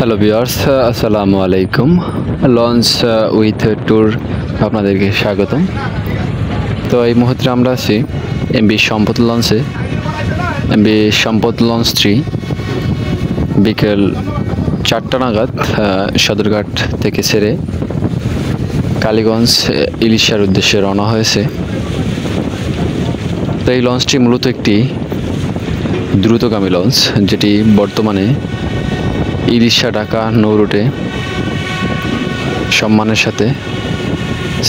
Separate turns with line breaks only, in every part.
Hello viewers, আসসালামু আলাইকুম। Launch with tour আপনাদেরকে স্বাগতম। তো এই মুহূর্তে আমরা আছি এমবি সম্পদ লঞ্চে। এমবি সম্পদ লঞ্চ 3 বিকেল 4টা নাগাদ সদরঘাট থেকে ছেড়ে কালীগঞ্জ ইলিশার উদ্দেশ্যে রওনা হয়েছে। তো এই লঞ্চটি মূলত একটি দ্রুতগামী লঞ্চ, যেটি বর্তমানে ইলিশা ঢাকা নৌ রুটে সম্মানের সাথে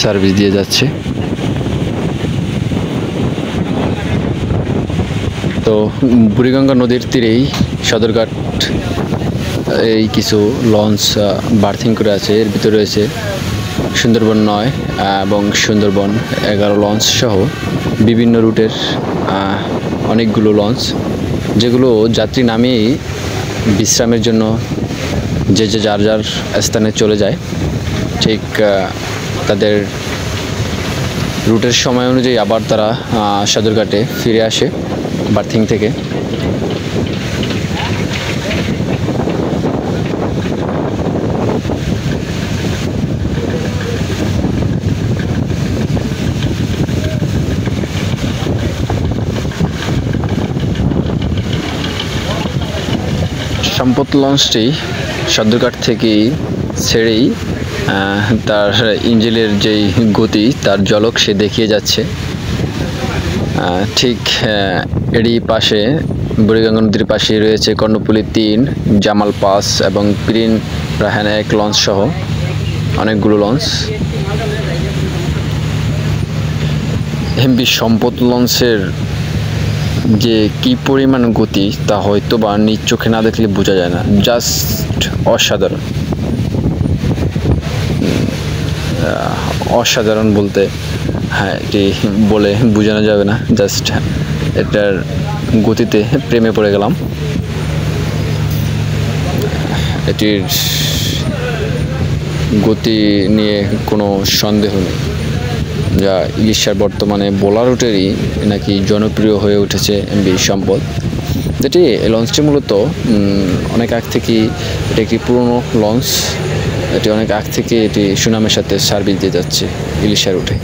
সার্ভিস দিয়ে যাচ্ছে। তো বুড়িগঙ্গা নদীর তীরেই সদরঘাট এই কিছু লঞ্চ বার্থিং করে আছে। এর ভিতরে রয়েছে সুন্দরবন 9 এবং সুন্দরবন 11 লঞ্চ সহ বিভিন্ন রুটের অনেকগুলো লঞ্চ, যেগুলো যাত্রী নামিয়েই বিশ্রামের জন্য যে যার যার স্থানে চলে যায়। ঠিক তাদের রুটের সময় অনুযায়ী আবার তারা সদরঘাটে ফিরে আসে বার্থিং থেকে। সম্পদ লঞ্চটি সদরঘাট থেকেই ছেড়েই তার ইঞ্জিনের যেই গতি, তার ঝলক সে দেখিয়ে যাচ্ছে। ঠিক এরই পাশে বুড়িগঙ্গা নদীর পাশেই রয়েছে কর্ণফুলী 3, জামাল পাস এবং প্রিন রাহান 1 লঞ্চ সহ অনেকগুলো লঞ্চ। এমবি সম্পদ লঞ্চের যে কি পরিমাণ গতি তা হয়তো বা নিজ চোখে না দেখলে বোঝা যায় না। জাস্ট অসাধারণ, অসাধারণ বলতে এটি বলে বোঝানো যাবে না। জাস্ট এটার গতিতে প্রেমে পড়ে গেলাম। এটির গতি নিয়ে কোনো সন্দেহ নেই, যা ইলিশার বর্তমানে বোলা রুটেরই নাকি জনপ্রিয় হয়ে উঠেছে এমবি সম্পদ। যেটি লঞ্চটি মূলত অনেক আগ থেকেই, এটি একটি পুরনো লঞ্চ, এটি অনেক আগ থেকে এটি সুনামের সাথে সার্ভিস দিয়ে যাচ্ছে ইলিশা রুটে।